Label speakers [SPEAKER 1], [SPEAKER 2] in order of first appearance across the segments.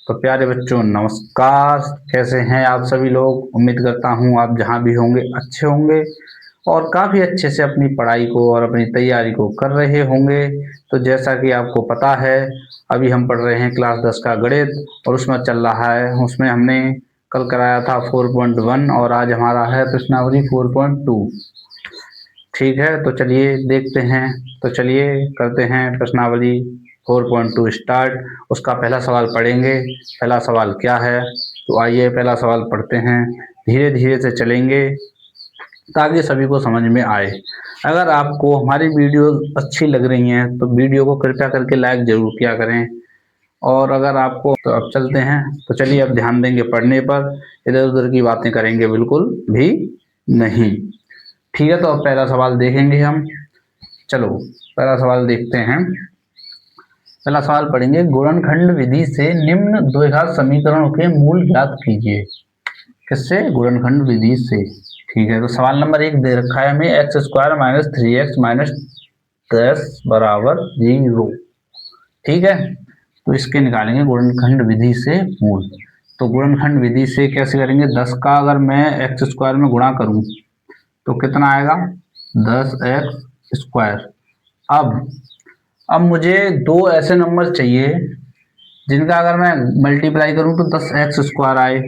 [SPEAKER 1] तो प्यारे बच्चों नमस्कार। कैसे हैं आप सभी लोग। उम्मीद करता हूँ आप जहाँ भी होंगे अच्छे होंगे और काफ़ी अच्छे से अपनी पढ़ाई को और अपनी तैयारी को कर रहे होंगे। तो जैसा कि आपको पता है अभी हम पढ़ रहे हैं क्लास 10 का गणित और उसमें चल रहा है, उसमें हमने कल कराया था 4.1 और आज हमारा है प्रश्नावली 4.2। ठीक है, तो चलिए देखते हैं। तो चलिए करते हैं प्रश्नावली 4.2 स्टार्ट। उसका पहला सवाल पढ़ेंगे। पहला सवाल क्या है, तो आइए पहला सवाल पढ़ते हैं। धीरे धीरे से चलेंगे ताकि सभी को समझ में आए। अगर आपको हमारी वीडियो अच्छी लग रही हैं तो वीडियो को कृपया करके लाइक जरूर किया करें। और अगर आपको, तो अब चलते हैं। तो चलिए अब ध्यान देंगे पढ़ने पर, इधर उधर की बातें करेंगे बिल्कुल भी नहीं। ठीक है, तो अब पहला सवाल देखेंगे हम। चलो पहला सवाल देखते हैं। पहला सवाल पढ़ेंगे, गुणनखंड विधि से निम्न द्विघात समीकरणों के मूल ज्ञात कीजिए। किससे? गुणनखंड विधि से। ठीक है, तो सवाल नंबर 1 दे रखा है हमें x square minus 3x minus 10 बराबर 0। ठीक है, तो इसके निकालेंगे गुणनखंड विधि से मूल। तो गुणनखंड विधि से कैसे करेंगे? 10 का अगर मैं एक्स स्क्वायर में गुणा करूं तो कितना आएगा? 10x square. अब मुझे दो ऐसे नंबर चाहिए जिनका अगर मैं मल्टीप्लाई करूं तो 10x स्क्वायर आए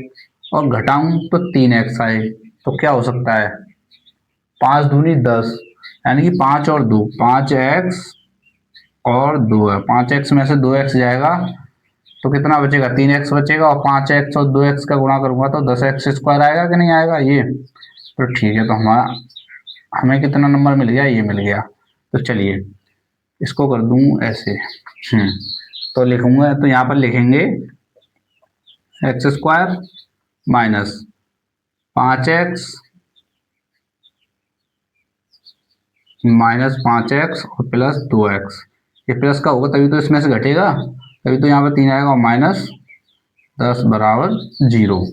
[SPEAKER 1] और घटाऊं तो 3x आए। तो क्या हो सकता है? 5 दूनी 10, यानी कि 5 और 2, 5x और 2 है। 5x में से 2x जाएगा तो कितना बचेगा? 3x बचेगा। और 5x और 2x का गुणा करूंगा तो 10x स्क्वायर आएगा कि नहीं आएगा ये? तो ठीक है, तो हमें कितना नंबर मिल गया? ये मिल गया। तो चलिए इसको कर दूं ऐसे। तो लिखूंगा, तो यहाँ पर लिखेंगे x square minus 5x minus 5x और प्लस 2x। ये प्लस का होगा तभी तो इसमें से घटेगा, तभी तो यहाँ पर 3 आएगा। और माइनस 10 बराबर 0।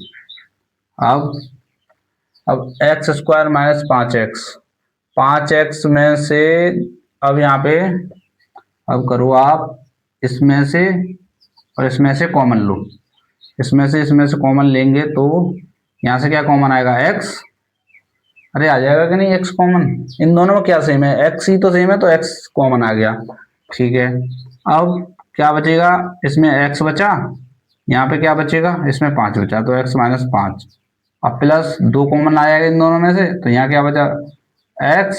[SPEAKER 1] अब x square minus 5x, 5x में से, अब यहाँ पे अब करो आप इसमें से और इसमें से कॉमन लो। इसमें से कॉमन लेंगे तो यहाँ से क्या कॉमन आएगा? x। अरे आ जाएगा कि नहीं x कॉमन? इन दोनों में क्या सेम है? x ही तो सेम है, तो x कॉमन आ गया। ठीक है, अब क्या बचेगा? इसमें x बचा, यहाँ पे क्या बचेगा? इसमें 5 बचा, तो x माइनस 5। अब प्लस 2 कॉमन आ जाएगा इन दोनों में से, तो यहाँ क्या बचा? x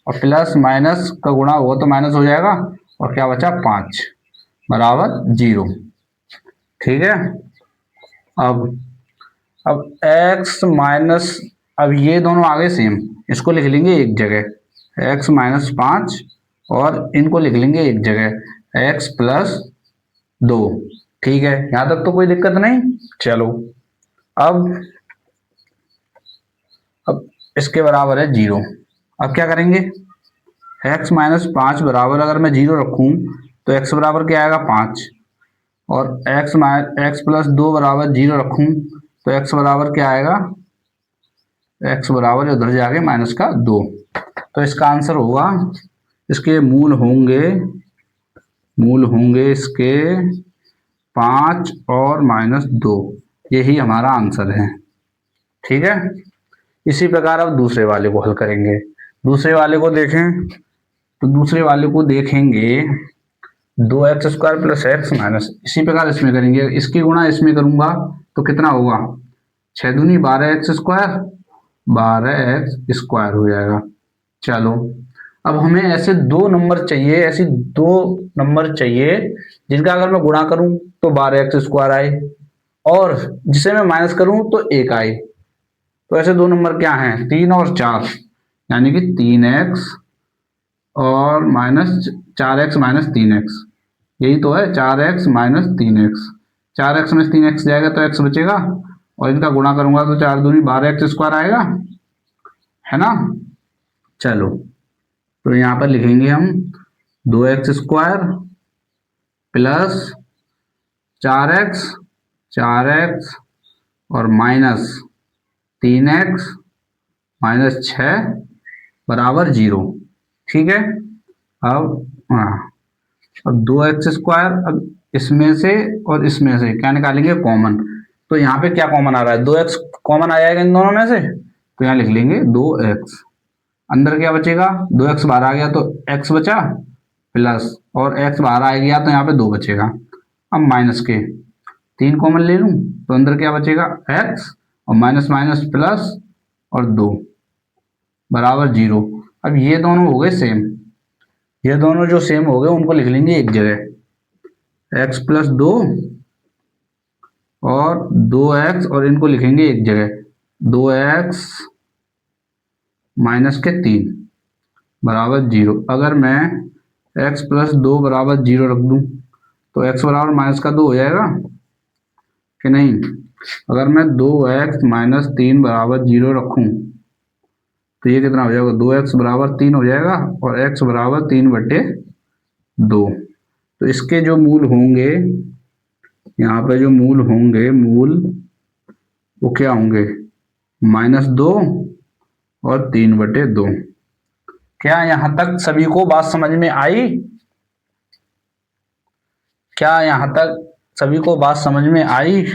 [SPEAKER 1] और प्लस माइनस का गुणा हुआ तो माइनस हो जाएगा और क्या बचा? 5 बराबर 0। ठीक है, अब x माइनस, अब ये दोनों आगे सेम, इसको लिख लेंगे एक जगह x माइनस 5 और इनको लिख लेंगे एक जगह x प्लस 2। ठीक है, यहां तक तो कोई दिक्कत नहीं। चलो अब इसके बराबर है 0। अब क्या करेंगे? x माइनस 5 बराबर, अगर मैं 0 रखूं तो x बराबर क्या आएगा? 5। और x प्लस 2 बराबर 0 रखूं तो x बराबर क्या आएगा? x बराबर उधर जाके माइनस का 2। तो इसका आंसर होगा, इसके मूल होंगे इसके 5 और माइनस 2। यही हमारा आंसर है। ठीक है, इसी प्रकार अब दूसरे वाले को हल करेंगे। दूसरे वाले को देखें तो दूसरे वाले को देखेंगे 2x square plus x minus, इसी प्रकार इसमें करेंगे। इसकी गुणा इसमें करूंगा तो कितना होगा? 6 दूनी 12x स्क्वायर, 12x स्क्वायर हो जाएगा। चलो अब हमें ऐसे दो नंबर चाहिए, ऐसी दो नंबर चाहिए जिनका अगर मैं गुणा करूं तो 12x स्क्वायर आए और जिसे मैं माइनस करूं तो 1 आए। तो ऐसे दो नंबर क्या हैं? 3 और 4, यानी कि 3x और माइनस 4x माइनस 3x। यही तो है 4x माइनस 3x। 4x में 3x जाएगा तो x बचेगा और इनका गुणा करूंगा तो 4 दूनी 12x स्क्वायर आएगा, है ना? चलो तो यहाँ पर लिखेंगे हम 2x स्क्वायर प्लस 4x और माइनस 3x माइनस 6 बराबर 0। ठीक है, अब 2x स्क्वायर, अब इसमें से और इसमें से क्या निकालेंगे, कॉमन। तो यहाँ पे क्या कॉमन आ रहा है, 2x कॉमन आ जाएगा इन दोनों में से, तो यहाँ लिख लेंगे 2x। अंदर क्या बचेगा, 2x बाहर आ गया तो x बचा, प्लस और x बाहर आ गया तो यहाँ पे 2 बचेगा। अब माइनस के 3 कॉमन ले लूँ तो अंदर क्या बचेगा, x और माइनस माइनस प्लस और 2 बराबर 0। अब ये दोनों हो गए सेम, ये दोनों जो सेम हो गए उनको लिख लेंगे एक जगह, x प्लस 2 और 2x, और इनको लिखेंगे एक जगह 2x माइनस के 3 बराबर 0। अगर मैं x प्लस 2 बराबर 0 रख दूं तो x बराबर माइनस का 2 हो जाएगा कि नहीं। अगर मैं 2x माइनस 3 बराबर 0 रखूं तो ये कितना हो जाएगा, 2x बराबर 3 हो जाएगा और x बराबर 3/2। तो इसके जो मूल होंगे, यहाँ पे जो मूल होंगे, मूल वो क्या होंगे, -2 और 3/2। क्या यहां तक सभी को बात समझ में आई, क्या यहां तक सभी को बात समझ में आई।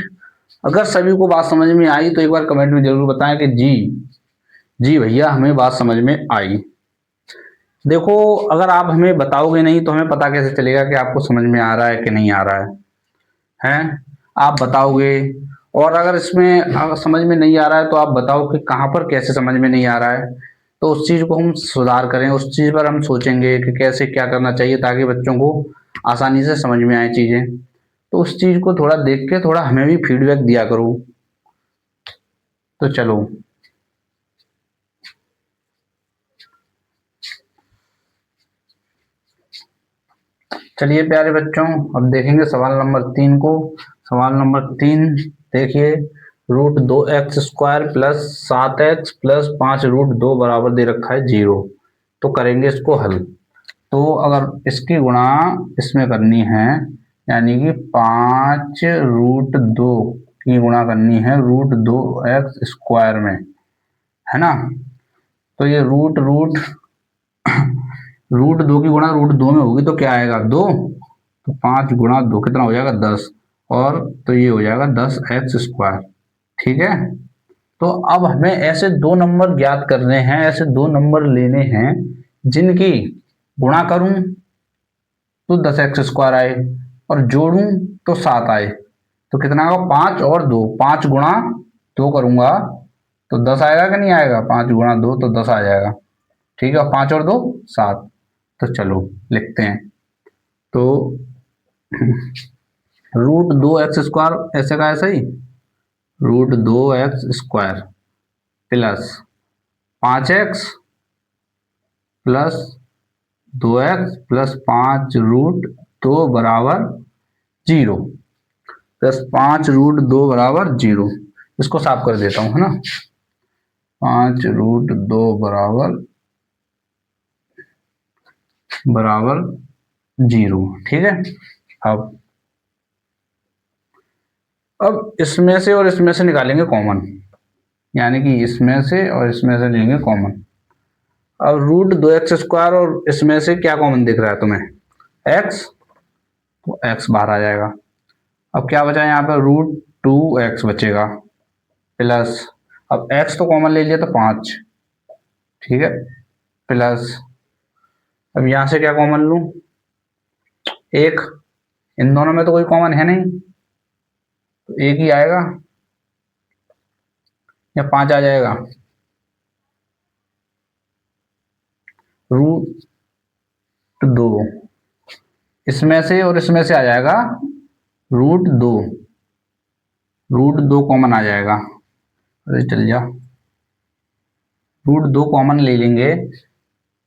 [SPEAKER 1] अगर सभी को बात समझ में आई तो एक बार कमेंट में जरूर बताएं कि जी जी भैया हमें बात समझ में आई। देखो अगर आप हमें बताओगे नहीं तो हमें पता कैसे चलेगा कि आपको समझ में आ रहा है कि नहीं आ रहा है। आप बताओगे, और अगर इसमें अगर समझ में नहीं आ रहा है तो आप बताओ कि कहाँ पर कैसे समझ में नहीं आ रहा है, तो उस चीज़ को हम सुधार करें, उस चीज़ पर हम सोचेंगे कि कैसे क्या करना चाहिए ताकि बच्चों को आसानी से समझ में आए चीज़ें। तो उस चीज़ को थोड़ा देख के थोड़ा हमें भी फीडबैक दिया करो। तो चलो चलिए प्यारे बच्चों, अब देखेंगे सवाल नंबर 3 को। सवाल नंबर 3 देखिए, √2x² प्लस 7x प्लस 5√2 बराबर दे रखा है 0। तो करेंगे इसको हल। तो अगर इसकी गुणा इसमें करनी है, यानी कि 5√2 की गुणा करनी है √2x² में, है ना। तो ये रूट रूट रूट 2 की गुणा √2 में होगी तो क्या आएगा, 2। तो 5 गुणा 2 कितना हो जाएगा, 10। और तो ये हो जाएगा 10x²। ठीक है। तो अब हमें ऐसे दो नंबर ज्ञात करने हैं, ऐसे दो नंबर लेने हैं जिनकी गुणा करूं तो 10x² आए और जोड़ूं तो 7 आए। तो कितना होगा, 5 और 2, 5 गुणा 2 करूंगा तो 10 आएगा कि नहीं आएगा, 5 गुणा 2 तो 10 आ जाएगा। ठीक है, 5 और 2 7। तो चलो लिखते हैं। तो √2x² ऐसे का ऐसा ही, √2x² plus 5x plus 2x plus 5√2 बराबर 0, प्लस 5√2 बराबर 0। इसको साफ कर देता हूं, है ना। 5√2 बराबर बराबर 0। ठीक है। अब इसमें से और इसमें से निकालेंगे कॉमन, यानी कि इसमें से और इसमें से लेंगे कॉमन। अब √2x² और इसमें से क्या कॉमन दिख रहा है तुम्हें, x। तो x बाहर आ जाएगा। अब क्या बचा यहाँ पे, √2x बचेगा प्लस, अब x तो कॉमन ले लिया तो 5। ठीक है, प्लस अब यहां से क्या कॉमन लूं, 1। इन दोनों में तो कोई कॉमन है नहीं तो 1 ही आएगा या 5 आ जाएगा। √2 इसमें से और इसमें से आ जाएगा √2, √2 कॉमन आ जाएगा। अरे चल जा, √2 कॉमन ले लेंगे।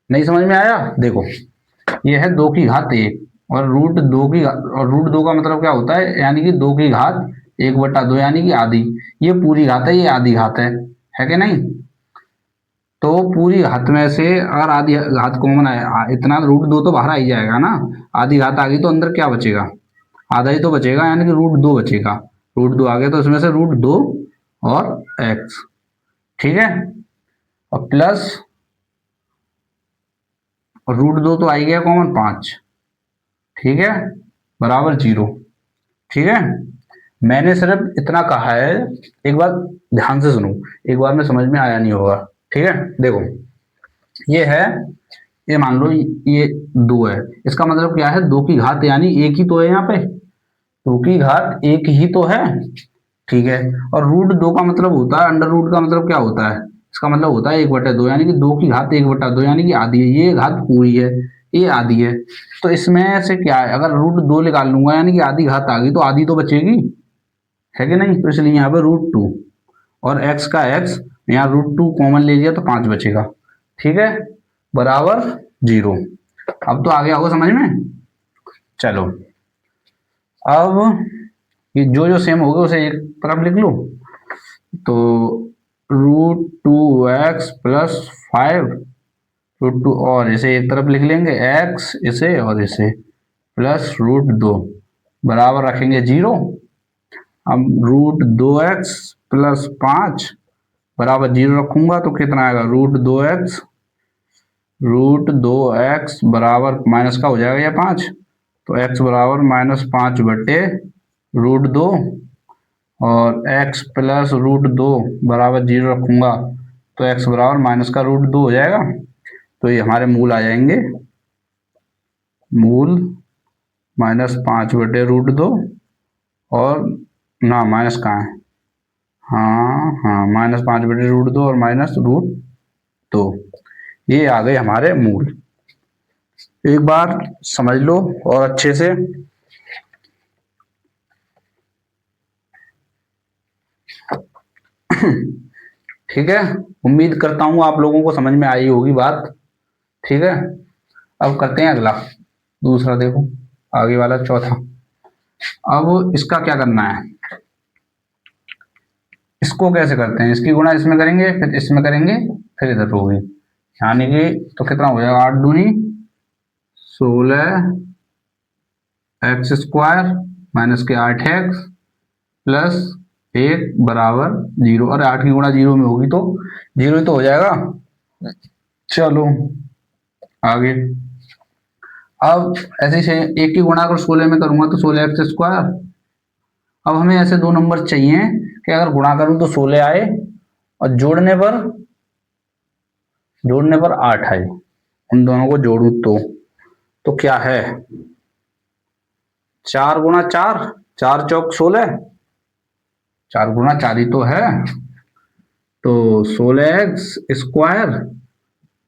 [SPEAKER 1] नहीं समझ में आया, देखो ये है 2 की घात 1 और √2 का मतलब क्या होता है, यानी कि 2 की घात 1/2 यानी कि आधी। ये पूरी घात है, ये आधी घात है कि नहीं। तो पूरी घात में से अगर आधी घात कॉमन आए, इतना √2 तो बाहर आ ही जाएगा ना। आधी घात आ गई तो अंदर क्या बचेगा, आधा ही तो बचेगा, यानी कि √2 बचेगा। √2 आ गया तो इसमें से √2 और x। ठीक है, और प्लस √2 तो आ ही गया कॉमन 5। ठीक है, बराबर 0। ठीक है, मैंने सिर्फ इतना कहा है, एक बार ध्यान से सुनो, एक बार में समझ में आया नहीं होगा। ठीक है, देखो ये है, ये मान लो ये 2 है, इसका मतलब क्या है, 2 की घात यानी एक ही तो है यहाँ पे, 2 की घात एक ही तो है। ठीक है, और रूट 2 का मतलब होता है, अंडर रूट का मतलब क्या होता है, इसका मतलब होता है 1/2, यानी कि 2 की घात 1/2 यानी कि आधी है, ये घात पूरी है, ये आधी है। तो इसमें से क्या है, अगर रूट 2 निकाल लूंगा यानी कि आधी घात आ गई, तो आधी तो बचेगी, है कि नहीं, तो इसलिए यहाँ पे रूट 2 और x का x, यहाँ रूट 2 कॉमन ले लिया तो 5 बचेगा। ठीक है, बराबर 0। अब तो आ गया होगा समझ में। चलो, अब ये जो जो सेम होगा उसे एक तरफ लिख लो, तो √2x + 5, √2 और इसे एक तरफ लिख लेंगे, x इसे और इसे, प्लस √2 बराबर रखेंगे 0। अब √2x + 5 बराबर 0 रखूंगा तो कितना आएगा, √2x बराबर माइनस का हो जाएगा या 5, तो x बराबर -5/√2 और x प्लस √2 बराबर 0 रखूंगा तो x बराबर माइनस का √2 हो जाएगा। तो ये हमारे मूल आ जाएंगे, मूल -5/√2 और ना माइनस कहाँ है, हाँ हाँ, -5/√2 और -√2, ये आ गए हमारे मूल। एक बार समझ लो और अच्छे से। ठीक है, उम्मीद करता हूँ आप लोगों को समझ में आई होगी बात। ठीक है, अब करते हैं अगला, दूसरा देखो, आगे वाला चौथा। अब इसका क्या करना है, इसको कैसे करते हैं, इसकी गुणा इसमें करेंगे, फिर इसमें करेंगे, फिर इधर होगी, यानी कि तो कितना हो जाएगा, 8 दूनी 16x² माइनस के 8x प्लस 1 बराबर 0, और 8 की गुणा 0 में होगी तो 0 ही तो हो जाएगा। चलो आगे, अब ऐसे से 1 की गुणा अगर 16 में करूंगा तो 16x²। अब हमें ऐसे दो नंबर चाहिए कि अगर गुणा करूं तो 16 आए और जोड़ने पर 8 आए, उन दोनों को जोड़ू तो क्या है, 4 × 4, 4×4 = 16, 4 × 4 ही तो है, तो 16x²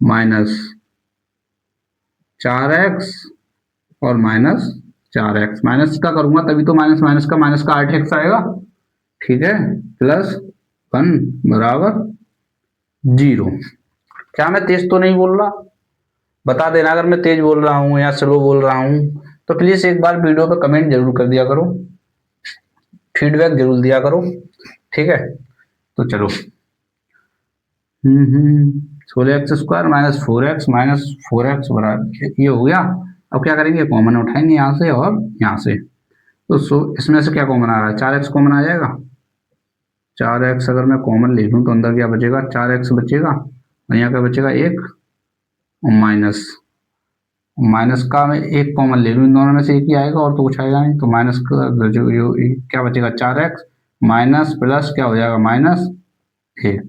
[SPEAKER 1] माइनस 4x और -4x, माइनस का करूंगा तभी तो माइनस माइनस का माइनस का 8x आएगा। ठीक है, +1 बराबर 0। क्या मैं तेज तो नहीं बोल रहा, बता देना अगर मैं तेज बोल रहा हूँ या स्लो बोल रहा हूँ, तो प्लीज एक बार वीडियो पर कमेंट जरूर कर दिया करो, फीडबैक जरूर दिया करो। ठीक है, तो चलो, 16x² -4x बराबर ये हो गया। अब क्या करेंगे, कॉमन उठाएंगे यहाँ से और यहाँ से, तो इसमें से क्या कॉमन आ रहा है, 4x कॉमन आ जाएगा। 4x अगर मैं कॉमन ले लूँ तो अंदर क्या बचेगा, 4x बचेगा और यहाँ क्या बचेगा, 1 और माइनस, माइनस का मैं 1 कॉमन ले लूँ, इन दोनों में से एक ही आएगा और तो कुछ आएगा नहीं, तो माइनस का जो क्या बचेगा, 4x माइनस प्लस क्या हो जाएगा, -1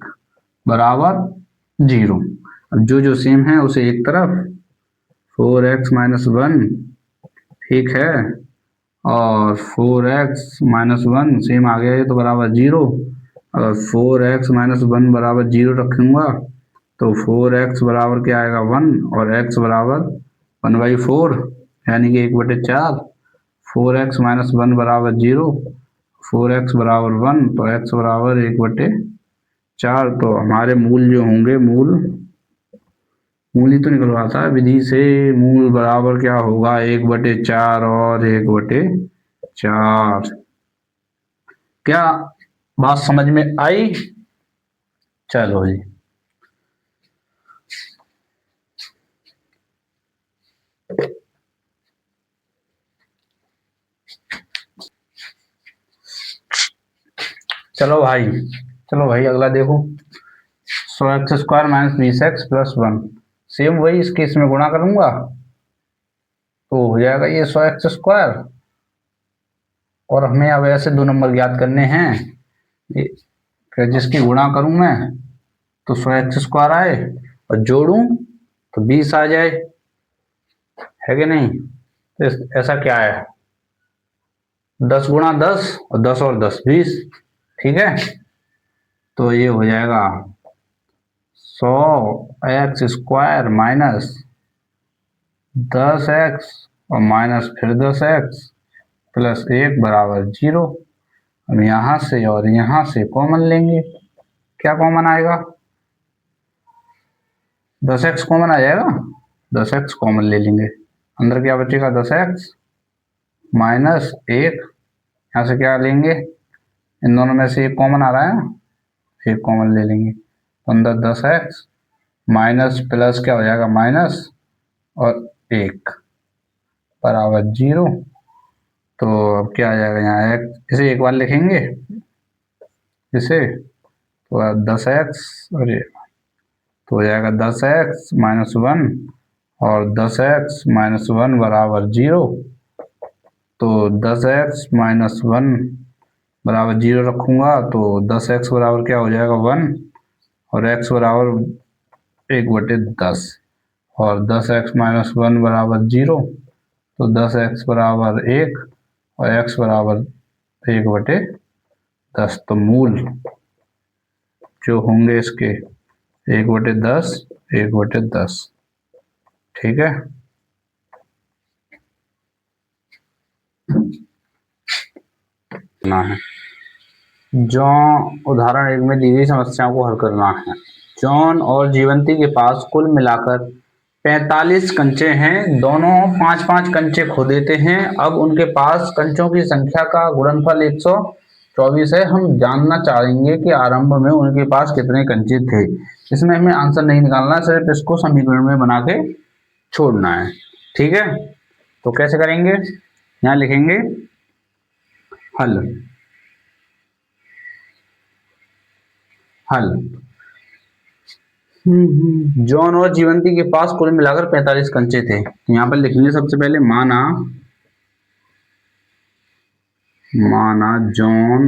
[SPEAKER 1] बराबर 0। अब जो जो सेम है उसे एक तरफ, 4x - 1 ठीक है, और 4x - 1 सेम आ गया, ये तो बराबर 0। अगर 4x - 1 बराबर 0 रखूंगा तो 4x बराबर क्या आएगा, 1 और x बराबर 1/4 यानी कि 1/4। 4x - 1 बराबर 0, 4x बराबर 1 तो x बराबर 1/4। तो हमारे मूल जो होंगे, मूल ही तो निकलवाता है विधि से, मूल बराबर क्या होगा, 1/4 और 1/4। क्या बात समझ में आई। चलो जी, चलो भाई अगला देखो, 100x² -20x + 1, सेम वही, इसके इसमें गुणा करूंगा तो हो जाएगा ये 100x²। और हमें अब ऐसे 2 नंबर ज्ञात करने हैं। फिर जिसकी गुणा करूं मैं तो 100x² आए और जोड़ूं तो 20 आ जाए, है कि नहीं? तो ऐसा क्या है, 10 गुणा 10 और 10 और 10 20, ठीक है। तो ये हो जाएगा 100x² माइनस 10x और माइनस फिर 10x प्लस 1 बराबर 0। हम यहाँ से और यहाँ से कॉमन लेंगे, क्या कॉमन आएगा, 10x कॉमन आ जाएगा, 10x कॉमन ले लेंगे, अंदर क्या बचेगा 10x माइनस 1, यहाँ से क्या लेंगे, इन दोनों में से एक कॉमन आ रहा है ना, एक कॉमन ले लेंगे तो अंदर 10x माइनस प्लस क्या हो जाएगा माइनस और 1 बराबर 0। तो अब क्या आ जाएगा यहाँ इसे एक बार लिखेंगे इसे, तो 10x और ये तो हो जाएगा 10x माइनस 1 और 10x माइनस 1 बराबर 0। तो 10x माइनस 1 बराबर 0 रखूँगा तो 10x बराबर क्या हो जाएगा 1 और x बराबर 1/10 और 10x माइनस 1 बराबर 0। तो 10x बराबर 1 और x बराबर 1/10। तो मूल जो होंगे इसके 1/10 1/10, ठीक है। ना है जो उदाहरण 1 में दी गई समस्याओं को हल करना है। जॉन और जीवंती के पास कुल मिलाकर 45 कंचे हैं, दोनों 5-5 कंचे खो देते हैं। अब उनके पास कंचों की संख्या का गुणनफल 124 है। हम जानना चाहेंगे कि आरंभ में उनके पास कितने कंचे थे। इसमें हमें आंसर नहीं निकालना, सिर्फ इसको समीकरण में बना के छोड़ना है, ठीक है। तो कैसे करेंगे, यहाँ लिखेंगे हल। हल जॉन और जीवंती के पास कुल मिलाकर 45 कंचे थे। तो यहाँ पर लिखेंगे सबसे पहले माना जॉन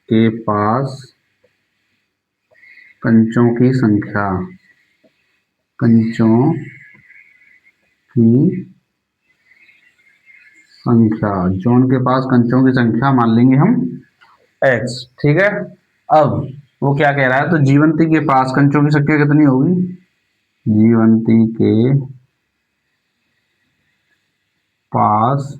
[SPEAKER 1] के पास कंचों की संख्या जॉन के पास कंचों की संख्या मान लेंगे हम x, ठीक है। अब वो क्या कह रहा है, तो जीवंती के पास कंचों की संख्या कितनी होगी, जीवंती के पास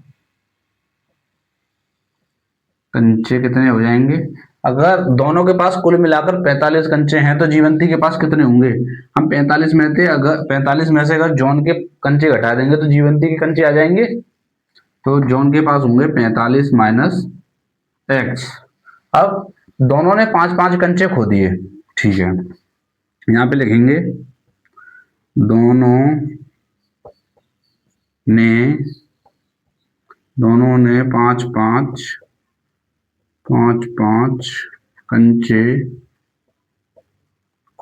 [SPEAKER 1] कंचे कितने हो जाएंगे। अगर दोनों के पास कुल मिलाकर 45 कंचे हैं तो जीवंती के पास कितने होंगे, हम 45 में थे, अगर 45 में से अगर जॉन के कंचे घटा देंगे तो जीवंती के कंचे आ जाएंगे। तो जॉन के पास होंगे 45 माइनस x। अब दोनों ने 5-5 कंचे खो दिए, ठीक है। यहाँ पे लिखेंगे दोनों ने 5-5 कंचे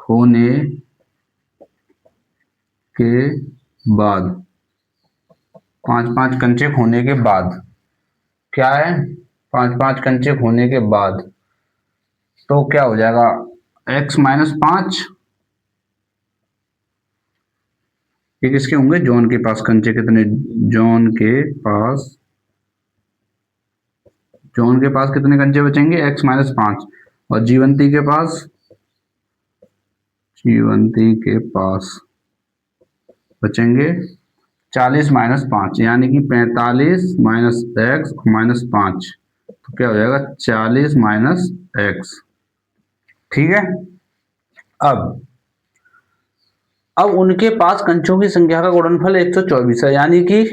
[SPEAKER 1] खोने के बाद 5-5 कंचे खोने के बाद क्या है, 5-5 कंचे खोने के बाद तो क्या हो जाएगा x माइनस 5। ये किसके होंगे, जॉन के पास कंचे कितने, जॉन के पास कितने कंचे बचेंगे, x माइनस 5। और जीवंती के पास बचेंगे 40 माइनस 5, यानी कि 45 माइनस x माइनस 5। तो क्या हो जाएगा 40 माइनस x, ठीक है। अब उनके पास कंचों की संख्या का गुणनफल 124 है, यानी कि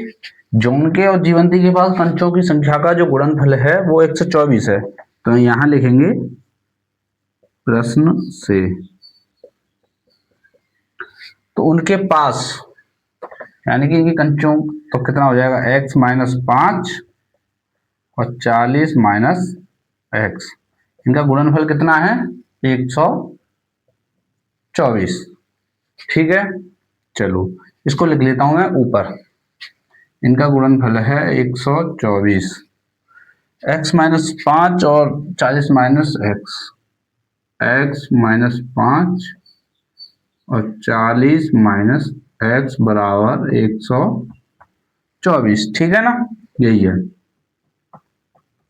[SPEAKER 1] जॉन के और जीवंती के पास कंचों की संख्या का जो गुणनफल है वो 124 है। तो यहां लिखेंगे प्रश्न से, तो उनके पास यानी कि इनकी कंचों तो कितना हो जाएगा x माइनस 5 और 40 माइनस x, इनका गुणनफल कितना है 124, ठीक है। चलो इसको लिख लेता हूं मैं ऊपर, इनका गुणनफल है 124। x माइनस 5 और 40 माइनस एक्स, x माइनस 5 और 40 माइनस एक्स बराबर 124। ठीक है ना, यही है।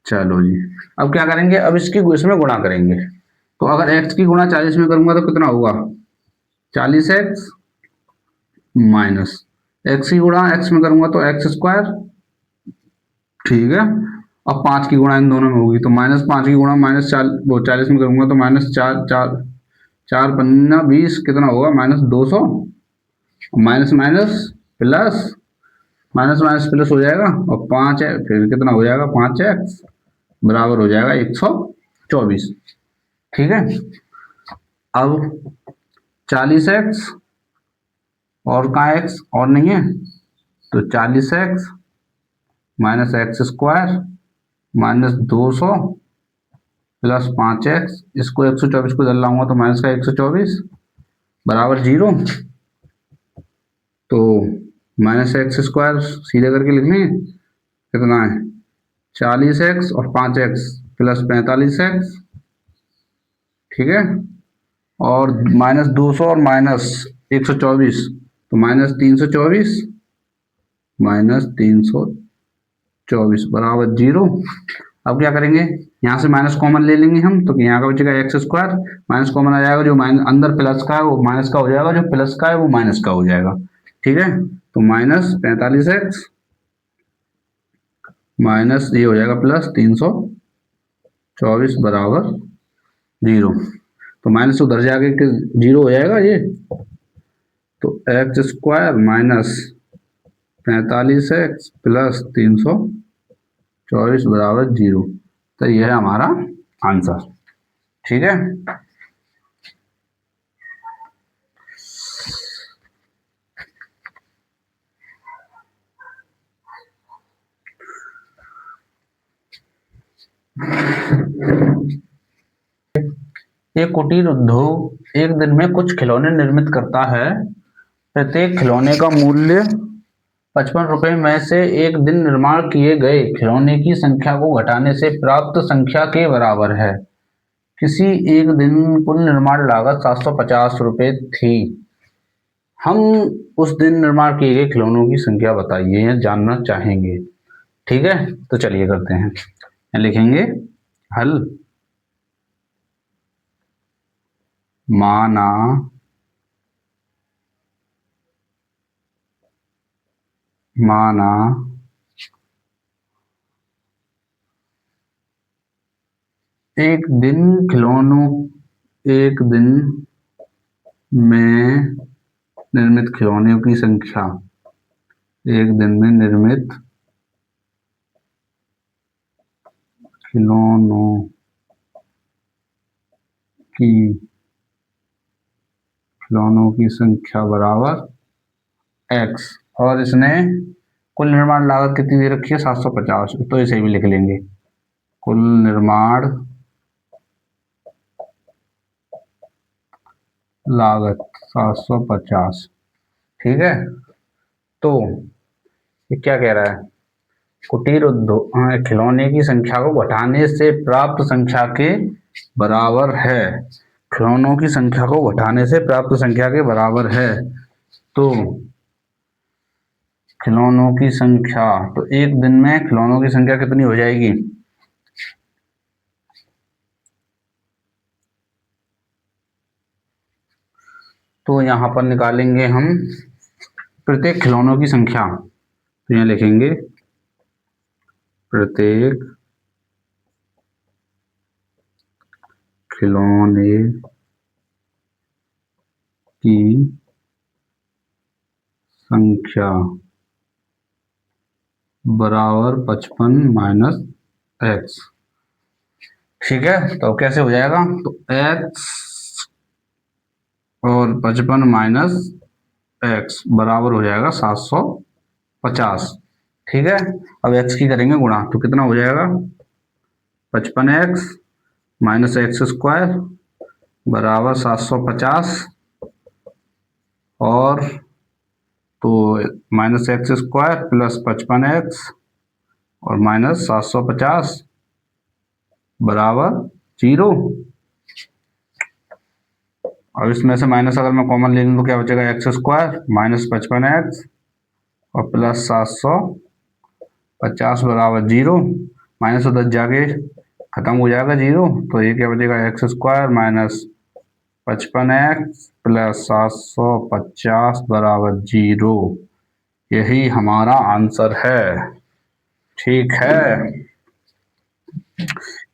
[SPEAKER 1] चलो जी, अब क्या करेंगे, अब इसमें गुणा करेंगे। तो अगर x की गुणा 40 में करूंगा तो कितना होगा, 40x माइनस x की गुणा x में करूंगा तो एक्स स्क्वायर। ठीक है, अब 5 की गुणा इन दोनों में होगी तो -5 की गुणा वो 40 में करूंगा तो -4 4 पन्ना 20, कितना होगा -200। Minus minus plus, minus minus plus हो जाएगा और 5 है, फिर कितना हो जाएगा 5x बराबर हो जाएगा 124। ठीक है, अब 40x और कहाँ x और नहीं है, तो 40x minus x square -200 plus 5x, इसको 124 को इधर लाऊंगा तो माइनस का 124 बराबर 0। तो माइनस एक्स स्क्वायर सीधे करके लिख लें, कितना है 40x और 5x प्लस 45x। ठीक है, और -200 और -124 तो -324 बराबर 0। अब क्या करेंगे, यहाँ से माइनस कॉमन ले लेंगे हम, तो यहाँ का बचेगा एक्स स्क्वायर, माइनस कॉमन आ जाएगा, जो माइनस अंदर प्लस का है वो माइनस का हो जाएगा, जो प्लस का है वो माइनस का हो जाएगा। ठीक है, तो -45x माइनस ये हो जाएगा +324 बराबर 0। तो माइनस उधर जाके 0 हो जाएगा ये, तो x square minus 45x plus 324 बराबर 0। तो यह है हमारा आंसर। ठीक है, एक कुटीर उद्योग एक दिन में कुछ खिलौने निर्मित करता है। प्रत्येक खिलौने का मूल्य 55 रुपए में से एक दिन निर्माण किए गए खिलौने की संख्या को घटाने से प्राप्त संख्या के बराबर है। किसी एक दिन कुल निर्माण लागत 750 रुपए थी। हम उस दिन निर्माण किए गए खिलौनों की संख्या बताइए या जानना चाहेंगे। ठीक है, तो चलिए करते हैं, लिखेंगे हल। माना माना एक दिन में निर्मित खिलौनों की संख्या, एक दिन में निर्मित खिलौनों की संख्या बराबर x, और इसने कुल निर्माण लागत कितनी दे रखी है 750, तो इसे भी लिख लेंगे, कुल निर्माण लागत 750। ठीक है, तो ये क्या कह रहा है, कुटीर उद्योग खिलौने की संख्या को घटाने से प्राप्त संख्या के बराबर है। खिलौनों की संख्या को घटाने से प्राप्त संख्या के बराबर है। तो खिलौनों की संख्या, तो एक दिन में खिलौनों की संख्या कितनी हो जाएगी, तो यहां पर निकालेंगे हम प्रत्येक खिलौनों की संख्या। तो यहाँ लिखेंगे प्रत्येक खिलौने की संख्या बराबर 55 माइनस एक्स। ठीक है, तो कैसे हो जाएगा, तो x और 55 माइनस एक्स बराबर हो जाएगा 750। ठीक है, अब x की करेंगे गुणा, तो कितना हो जाएगा 55x माइनस एक्स स्क्वायर बराबर 750, और तो minus x square plus 55x और माइनस 750 बराबर 0। अब इसमें से माइनस अगर मैं कॉमन ले लूँ तो क्या बचेगा, एक्स स्क्वायर माइनस 55x और प्लस 750 बराबर 0। माइनस उधर जाके खत्म हो जाएगा 0, तो ये क्या बचेगा, x square minus 55x plus 750 बराबर 0। यही हमारा आंसर है। ठीक है,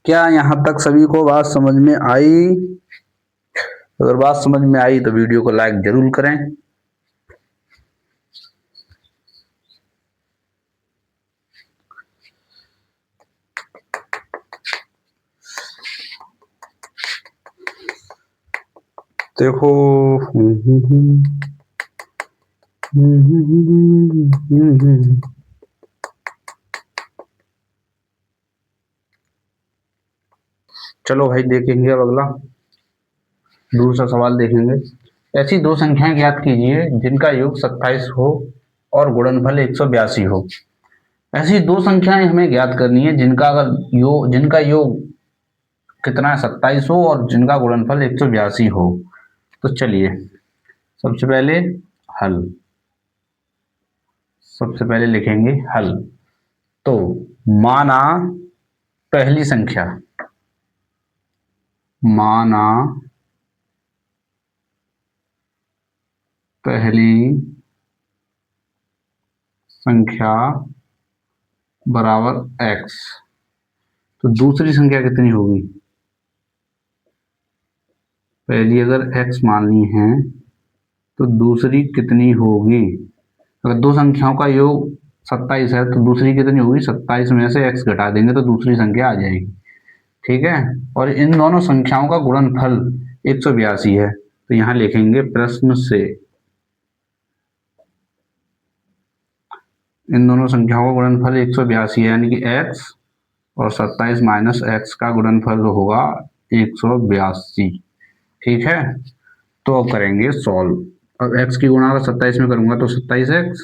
[SPEAKER 1] क्या यहाँ तक सभी को बात समझ में आई? अगर बात समझ में आई तो वीडियो को लाइक जरूर करें। देखो चलो भाई देखेंगे अब अगला दूसरा सवाल देखेंगे। ऐसी दो संख्याएं ज्ञात कीजिए जिनका योग 27 हो और गुणनफल 182 हो। ऐसी दो संख्याएं हमें ज्ञात करनी है जिनका योग कितना है, 27 हो और जिनका गुणनफल 182 हो। तो चलिए सबसे पहले हल, सबसे पहले लिखेंगे हल। तो माना पहली संख्या, माना पहली संख्या बराबर x, तो दूसरी संख्या कितनी होगी? पहली अगर x माननी है तो दूसरी कितनी होगी? अगर दो संख्याओं का योग 27 है तो दूसरी कितनी होगी? 27 में से x घटा देंगे तो दूसरी संख्या आ जाएगी। ठीक है, और इन दोनों संख्याओं का गुणनफल 182 है, तो यहां लिखेंगे प्रश्न से इन दोनों संख्याओं का गुणनफल 182 है, यानी कि x और 27 माइनस x का गुणनफल होगा 182। ठीक है, तो अब करेंगे सॉल्व। अब x की गुणा अगर 27 में करूंगा तो 27x,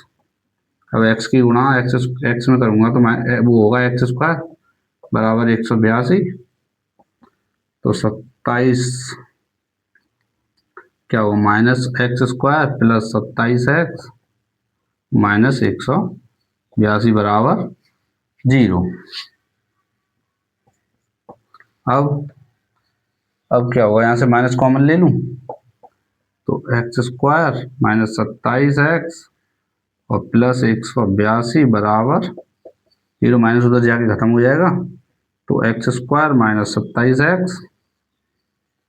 [SPEAKER 1] अब x की गुणा x में करूंगा तो वो होगा एक्स स्क्वायर बराबर 182। तो 27 क्या होगा, minus x square plus 27x minus 182 बराबर 0। अब क्या होगा, यहां से माइनस कॉमन ले लूं तो एक्स स्क्वायर माइनस 27x और प्लस 182 बराबर 0। माइनस उधर जाके खत्म हो जाएगा, तो x square minus 27x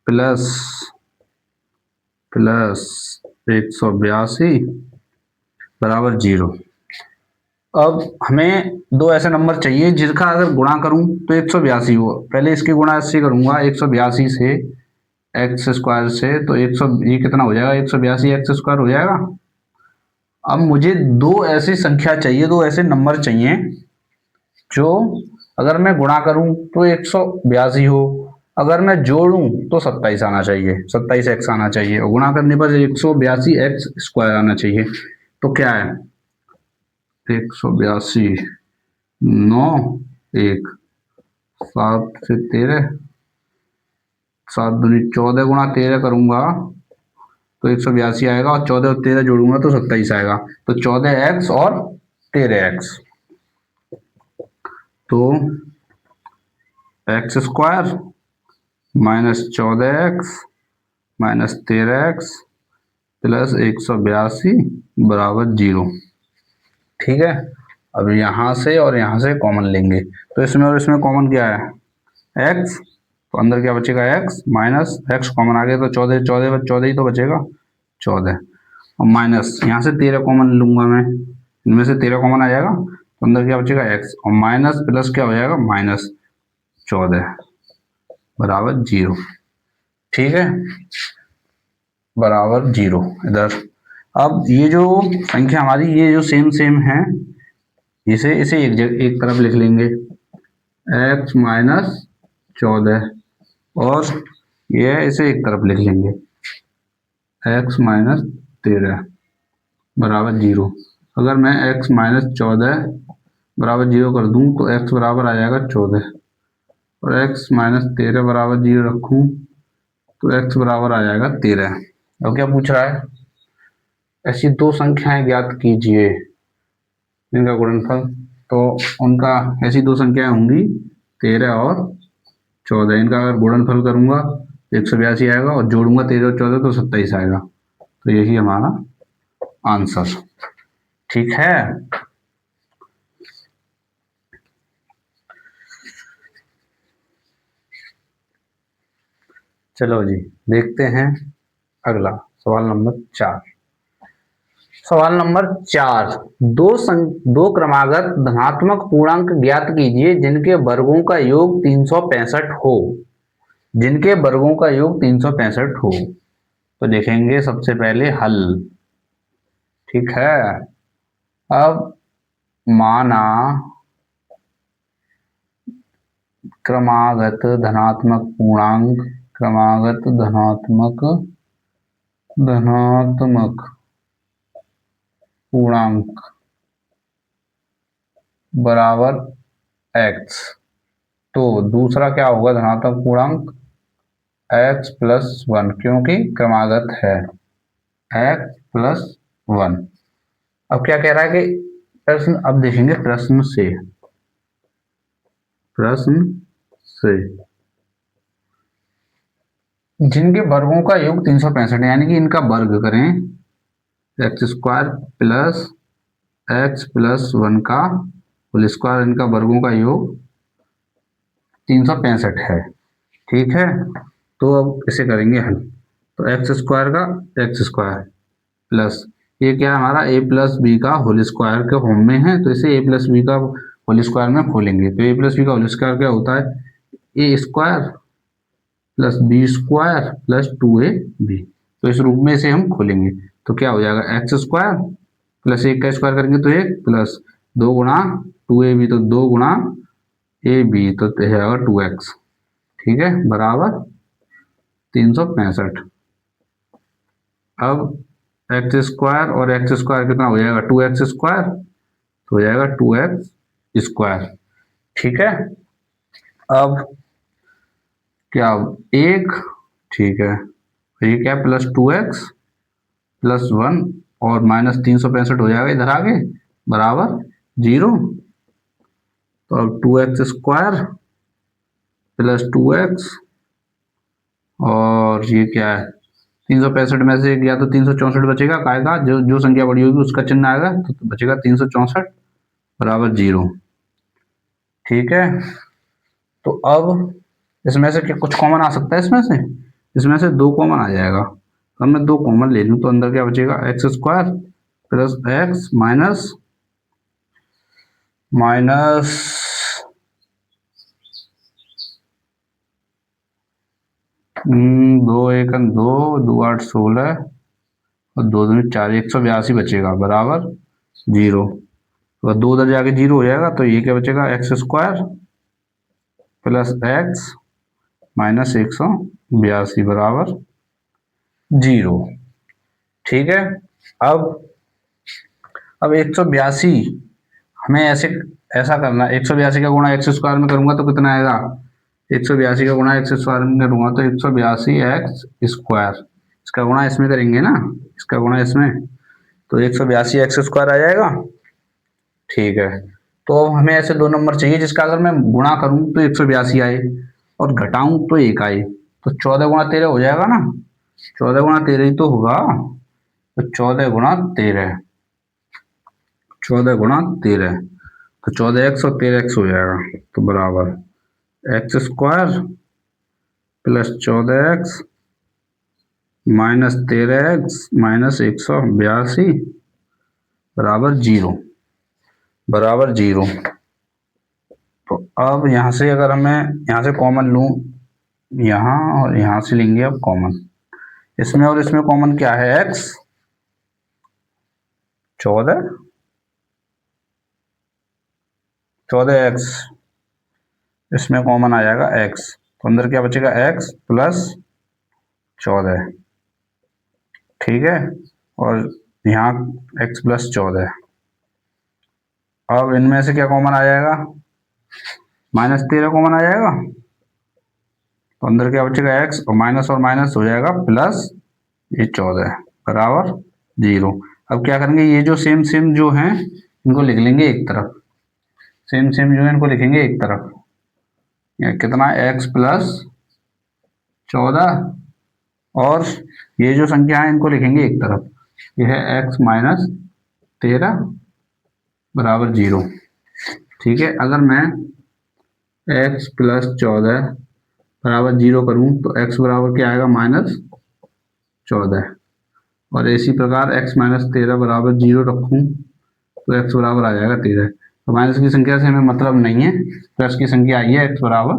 [SPEAKER 1] plus 182 बराबर 0। अब हमें दो ऐसे नंबर चाहिए जिसका अगर गुणा करूं तो 182 हो। पहले इसकी गुणा इससे करूंगा 182 से एक्स स्क्वायर से, तो 100 ये कितना हो जाएगा, 182 एक्स स्क्वायर हो जाएगा। अब मुझे दो ऐसी संख्या चाहिए, दो ऐसे नंबर चाहिए जो अगर मैं गुणा करूं तो 182 हो, अगर मैं जोड़ूं तो 27 आना चाहिए, 27x आना चाहिए, और गुणा करने पर 182 एक्स स्क्वायर आना चाहिए। तो क्या है, 182 9 1 7 से 13, 7 दूनी 14 गुणा 13 करूंगा तो 182 आएगा, और 14 और 13 जोड़ूंगा तो 27 आएगा। तो 14x और 13x, तो x square minus 14x minus 13x plus 182 बराबर 0। ठीक है, अब यहां से और यहां से कॉमन लेंगे, तो इसमें और इसमें कॉमन क्या है, x, तो अंदर क्या बचेगा x माइनस x कॉमन आ गया तो 14 14 14 ही तो बचेगा 14, और माइनस यहाँ से 13 कॉमन लूंगा मैं, इनमें से 13 कॉमन आ जाएगा तो अंदर क्या बचेगा x, और माइनस प्लस क्या हो जाएगा माइनस 14 बराबर 0। ठीक है, बराबर 0 इधर। अब ये जो संख्या हमारी ये जो सेम है, इसे इसे एक तरफ लिख लेंगे x माइनस 14, और ये इसे एक तरफ लिख लेंगे x माइनस 13 बराबर 0। अगर मैं x माइनस 14 बराबर 0 कर दूं तो x बराबर आ जाएगा 14, और x माइनस 13 बराबर 0 रखूं तो x बराबर आ जाएगा 13। अब क्या पूछ रहा है, ऐसी दो संख्याएं ज्ञात कीजिए इनका गुणनफल। तो उनका ऐसी दो संख्याएं होंगी 13 और 14, इनका अगर गुणनफल करूंगा तो 182 आएगा, और जोड़ूंगा 13 और 14 तो 27 आएगा। तो यही हमारा आंसर। ठीक है, चलो जी देखते हैं अगला सवाल नंबर 4। सवाल नंबर 4, दो क्रमागत धनात्मक पूर्णांक ज्ञात कीजिए जिनके वर्गों का योग 365 हो। जिनके वर्गों का योग 365 हो। तो देखेंगे सबसे पहले हल। ठीक है, अब माना क्रमागत धनात्मक पूर्णांक, क्रमागत धनात्मक पूर्णांक बराबर x। तो दूसरा क्या होगा धनात्मक पूर्णांक x प्लस 1, क्योंकि क्रमागत है x प्लस 1। अब क्या कह रहा है कि प्रश्न, अब देखेंगे प्रश्न से जिनके वर्गों का योग 365 यानी कि इनका वर्ग करें एक्स स्क्वायर प्लस 1 का होल स्क्वायर, इनका वर्गों का योग 365 है। ठीक है, तो अब इसे करेंगे हल। तो एक्स स्क्वायर का एक्स स्क्वायर प्लस ये क्या है हमारा ए प्लस बी का होल स्क्वायर के फॉर्म में है, तो इसे ए प्लस बी का होल स्क्वायर में खोलेंगे। तो ए प्लस बी का होल स्क्वायर क्या होता है, A square plus B square plus 2ab। तो इस रूप में इसे हम खोलेंगे तो क्या हो जाएगा, एक्स स्क्वायर प्लस एक का स्क्वायर करेंगे तो एक, प्लस 2 गुणा 2ab तो 2 गुणा ए बी तो जाएगा 2x। ठीक है, बराबर 365। अब एक्स स्क्वायर और एक्स स्क्वायर कितना हो जाएगा, 2x स्क्वायर, तो हो जाएगा 2x स्क्वायर। ठीक है, अब क्या एक, ठीक है, ये क्या प्लस 2x प्लस 1 और माइनस 365 हो जाएगा इधर आगे बराबर 0। तो अब 2x स्क्वायर प्लस 2x, और ये क्या है 365 में से या तो 364 बचेगा, का जो जो संख्या बड़ी होगी उसका चिन्ह आएगा, तो बचेगा 364 बराबर 0। ठीक है, तो अब इसमें से कुछ कॉमन आ सकता है, इसमें से 2 कॉमन आ जाएगा। अब मैं 2 कॉमन ले लूँ तो अंदर क्या बचेगा, x square plus x minus minus 2 1 2 2 8 16 और 2 2 4, 182 बचेगा बराबर 0। तो 2 उधर जाके 0 हो जाएगा, तो ये क्या बचेगा, x square plus x minus 182 बराबर 0। ठीक है, अब 182 हमें ऐसा करना है, 182 का गुणा एक्स स्क्वायर में करूंगा तो कितना आएगा, 182 का गुणा एक्स स्क्वायर में करूंगा तो 182 एक्स स्क्वायर, इसका गुणा इसमें करेंगे ना, इसका गुणा इसमें, तो 182 एक्स स्क्वायर आ जाएगा। ठीक है, तो हमें ऐसे 2 नंबर चाहिए जिसका अगर मैं गुणा करूं तो 182 आए और घटाऊं तो 1 आए। तो 14 गुणा 13 हो जाएगा ना, 14 गुणा 13 ही तो होगा। तो 14 गुणा 13, 14 गुणा 13, तो 14x और 13x हो जाएगा, तो बराबर x square plus 14x minus 13x minus 182 बराबर 0, बराबर 0। तो अब यहाँ से अगर हमें यहाँ से कॉमन लूँ, यहाँ और यहाँ से लेंगे अब कॉमन, इसमें और इसमें कॉमन क्या है, x 14x, इसमें कॉमन आ जाएगा x, तो अंदर क्या बचेगा x प्लस 14। ठीक है, और यहाँ x प्लस 14। अब इनमें से क्या कॉमन आ जाएगा, -13 कॉमन आ जाएगा, तो अंदर क्या बचेगा x और माइनस हो जाएगा प्लस ये 14 बराबर 0। अब क्या करेंगे, ये जो सेम सेम जो हैं इनको लिख लेंगे एक तरफ, सेम सेम जो है इनको लिखेंगे एक तरफ। ये कितना x प्लस 14 और ये जो संख्या है इनको लिखेंगे एक तरफ, यह है x माइनस 13 बराबर 0। ठीक है, अगर मैं x प्लस 14 बराबर 0 करूँ तो x बराबर क्या आएगा -14, और इसी प्रकार x माइनस 13 बराबर 0 रखूँ तो x बराबर आ जाएगा 13। तो माइनस की संख्या से हमें मतलब नहीं है, प्लस की संख्या आई है x बराबर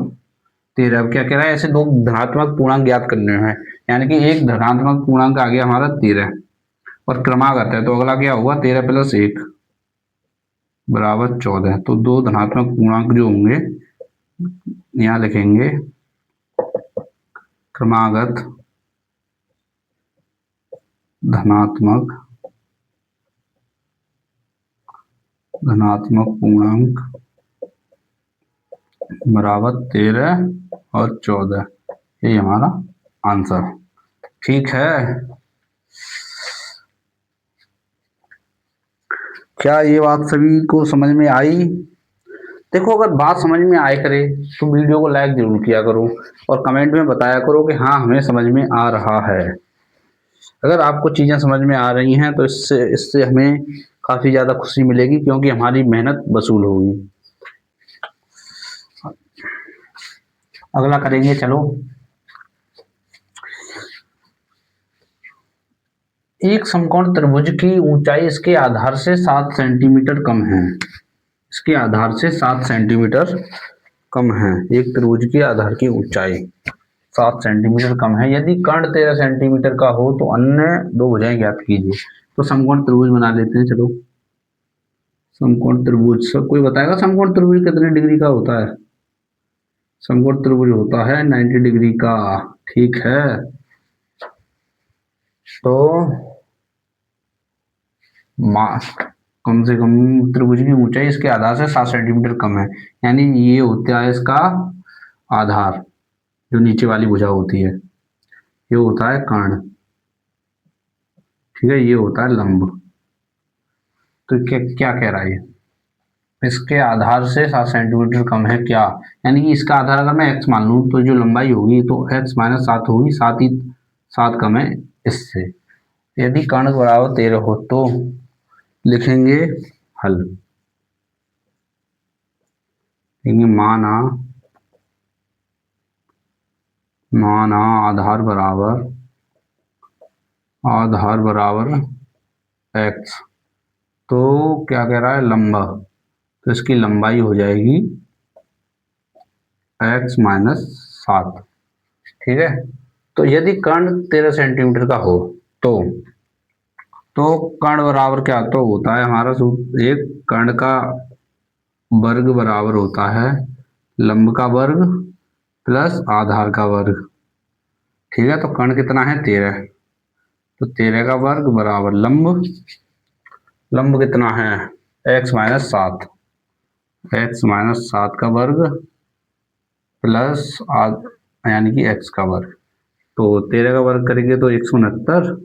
[SPEAKER 1] 13। अब क्या कह रहा है, ऐसे दो धनात्मक पूर्णांक ज्ञात करने हैं, यानी कि एक धनात्मक पूर्णांक आ गया हमारा 13 और क्रमागत है, तो अगला क्या होगा 13 प्लस 1 बराबर 14। तो दो धनात्मक पूर्णांक जो होंगे यहाँ लिखेंगे क्रमागत धनात्मक पूर्णांक बराबर 13 और 14, यही हमारा आंसर। ठीक है, क्या ये बात सभी को समझ में आई? देखो, अगर बात समझ में आए करे तो वीडियो को लाइक जरूर किया करो और कमेंट में बताया करो कि हाँ हमें समझ में आ रहा है। अगर आपको चीज़ें समझ में आ रही हैं तो इससे इससे हमें काफ़ी ज़्यादा खुशी मिलेगी, क्योंकि हमारी मेहनत वसूल होगी। अगला करेंगे, चलो। एक समकोण त्रिभुज की ऊंचाई इसके आधार से 7 सेंटीमीटर कम है। इसके आधार से 7 सेंटीमीटर कम है। एक त्रिभुज के आधार की ऊंचाई 7 सेंटीमीटर कम है। यदि कर्ण 13 सेंटीमीटर का हो तो अन्य दो भुजाएं ज्ञात कीजिए। तो समकोण त्रिभुज बना लेते हैं, चलो। समकोण त्रिभुज, सब कोई बताएगा समकोण त्रिभुज कितने डिग्री का होता है? समकोण त्रिभुज होता है 90 डिग्री का। ठीक है, तो कम से कम त्रिभुज की ऊंचाई इसके आधार से 7 सेंटीमीटर कम है, यानी ये होता है इसका आधार, जो नीचे वाली भुजा होती है, ये होता है कर्ण। ठीक है, ये होता है लंब। तो क्या क्या कह रहा है ये, इसके आधार से 7 सेंटीमीटर कम है क्या, यानी कि इसका आधार अगर मैं x मान लूँ तो जो लंबाई होगी तो x माइनस 7 होगी, 7 ही 7 कम है इससे। यदि कर्ण बराबर 13 हो तो लिखेंगे हल, लिखेंगे माना आधार बराबर x। तो क्या कह रहा है, लंबा, तो इसकी लंबाई हो जाएगी x माइनस 7। ठीक है, तो यदि कर्ण 13 सेंटीमीटर का हो तो कर्ण बराबर क्या तो होता है हमारा सूत्र, एक कर्ण का वर्ग बराबर होता है लंब का वर्ग प्लस आधार का वर्ग। ठीक है, तो कर्ण कितना है 13, तो 13 का वर्ग बराबर लंब कितना है x माइनस 7, का वर्ग प्लस यानी कि x का वर्ग। तो 13 का वर्ग करेंगे तो 169,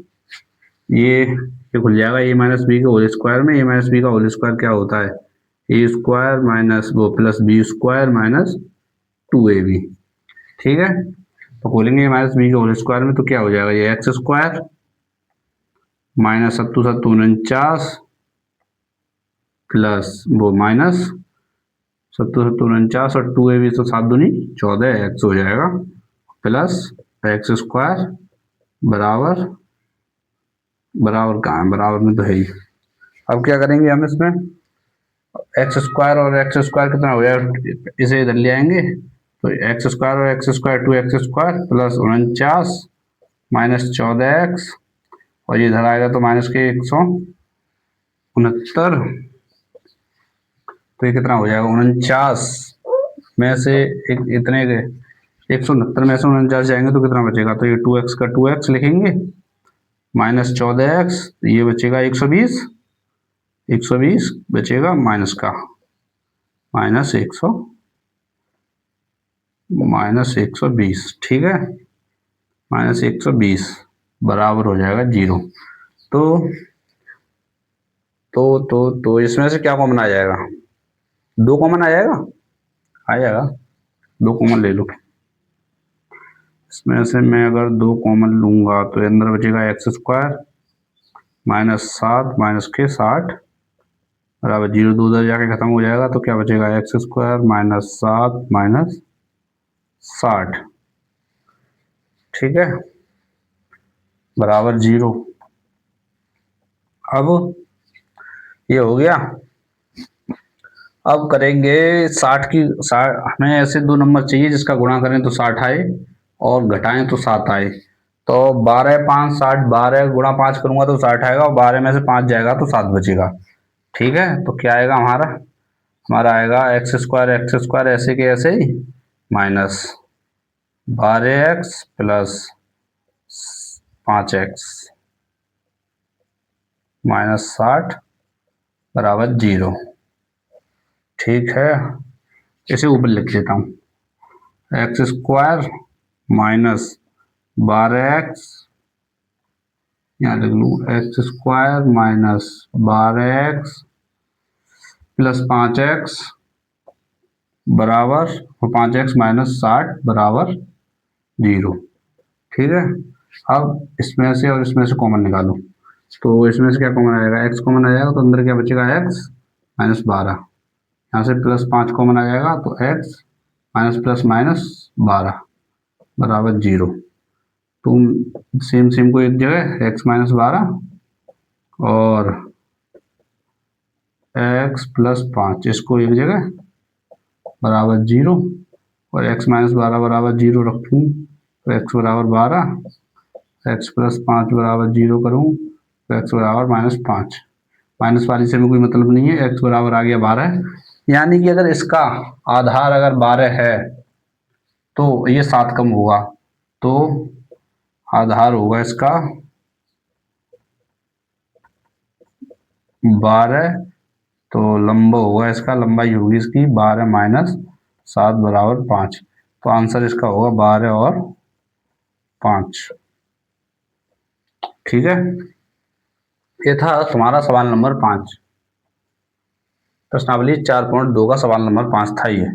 [SPEAKER 1] ये खुल जाएगा a माइनस बी के होल स्क्वायर में। a माइनस बी का होल स्क्वायर क्या होता है, ए स्क्वायर माइनस वो plus B square minus 2ab। ठीक है, तो खोलेंगे a माइनस बी के होल स्क्वायर में तो क्या हो जाएगा, ये एक्स स्क्वायर माइनस 7 7 49 प्लस वो माइनस 7 7 49 और 2ab तो 7 दूनी 14 एक्स हो जाएगा प्लस एक्स स्क्वायर बराबर कहाँ है, बराबर में तो है ही। अब क्या करेंगे हम इसमें, एक्स स्क्वायर और एक्स स्क्वायर कितना हो जाएगा, इसे इधर ले आएंगे तो एक्स स्क्वायर और x square 2x square plus 49 minus 14x, और ये इधर आएगा तो माइनस के 169, तो ये कितना हो जाएगा 49 में से एक इतने के 169 में से 49 जाएंगे तो कितना बचेगा, तो ये 2x का 2x लिखेंगे -14x, ये बचेगा 120, 120 बचेगा माइनस का -120, ठीक है, -120 बराबर हो जाएगा 0। तो इसमें से क्या कॉमन आ जाएगा? 2 कॉमन आ जाएगा, आ जाएगा, 2 कॉमन ले लो। इसमें से मैं अगर 2 कॉमन लूंगा तो अंदर बचेगा x² -7 माइनस के 60 बराबर 0, 2 उधर जाके खत्म हो जाएगा तो क्या बचेगा x² -7 माइनस 60, ठीक है, बराबर 0। अब ये हो गया। अब करेंगे 60 की 60, हमें ऐसे 2 नंबर चाहिए जिसका गुणा करें तो 60 आए और घटाएं तो 7 आए। तो 12 5 60, 12 गुणा 5 करूंगा तो 60 आएगा और 12 में से 5 जाएगा तो 7 बचेगा, ठीक है। तो क्या आएगा हमारा आएगा x² ऐसे के ऐसे ही minus 12x plus 5x minus 60 बराबर 0, ठीक है। इसे ऊपर लिख देता हूँ, x² माइनस 12x, यहाँ लिख लूँ x² minus 12x plus 5x बराबर, और 5x माइनस 60 बराबर 0, ठीक है। अब इसमें से और इसमें से कॉमन निकालो, तो इसमें से क्या कॉमन आएगा? x कॉमन आ जाएगा तो अंदर क्या बचेगा x माइनस 12, यहाँ से प्लस 5 कॉमन आ जाएगा तो x माइनस प्लस माइनस 12 बराबर 0। तुम सेम सेम को एक जगह x माइनस 12 और x प्लस 5 इसको एक जगह बराबर 0 और x माइनस 12 बराबर 0 रखूँ तो x बराबर 12, x प्लस 5 बराबर 0 करूँ तो x बराबर -5। माइनस वाली से में कोई मतलब नहीं है, x बराबर आ गया 12, यानी कि अगर इसका आधार अगर 12 है तो ये 7 कम होगा, तो आधार होगा इसका 12, तो लंबा होगा इसका, लंबाई होगी इसकी 12 माइनस 7 बराबर 5, तो आंसर इसका होगा 12 और 5, ठीक है। ये था तुम्हारा सवाल नंबर 5, प्रश्नावली 4.2 का सवाल नंबर 5 था ये।